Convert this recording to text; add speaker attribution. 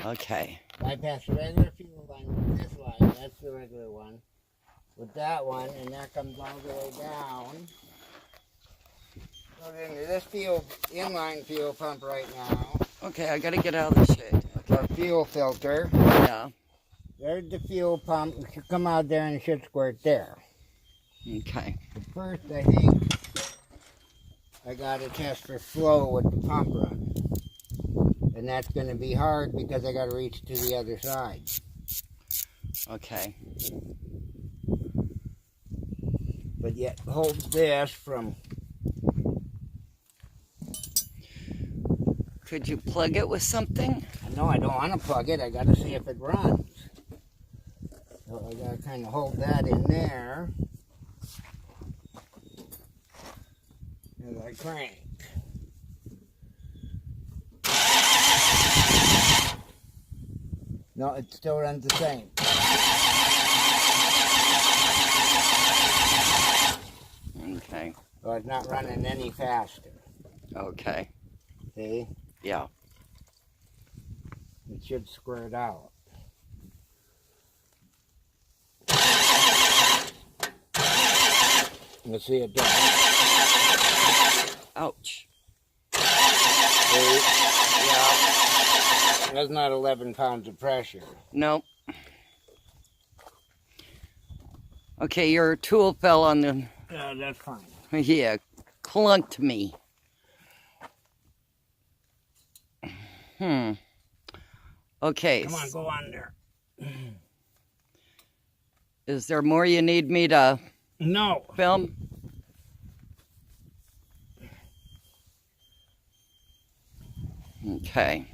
Speaker 1: Okay.
Speaker 2: Bypass the regular fuel line with this line. That's the regular one. With that one, and that comes all the way down. Goes into this inline fuel pump right now.
Speaker 1: Okay, I gotta get out of the shade. Okay.
Speaker 2: Our fuel filter.
Speaker 1: Yeah.
Speaker 2: There's the fuel pump. It should come out there and it should squirt there.
Speaker 1: Okay.
Speaker 2: But first, I think I got to test for flow with the pump run. And that's going to be hard because I got to reach to the other side.
Speaker 1: Okay.
Speaker 2: But yet, hold this from...
Speaker 1: Could you plug it with something?
Speaker 2: No, I don't want to plug it. I got to see if it runs. So I got to kind of hold that in there as I crank. No, it still runs the same.
Speaker 1: Okay.
Speaker 2: So it's not running any faster.
Speaker 1: Okay.
Speaker 2: See?
Speaker 1: Yeah.
Speaker 2: It should squirt out. Let's see it does.
Speaker 1: Ouch.
Speaker 2: See? Yeah. That's not 11 pounds of pressure.
Speaker 1: Nope. Okay, your tool fell on the...
Speaker 2: Yeah, that's fine.
Speaker 1: Yeah, clunked me. Okay.
Speaker 2: Come on, go on there.
Speaker 1: Is there more you need me to
Speaker 2: No.
Speaker 1: film? Okay.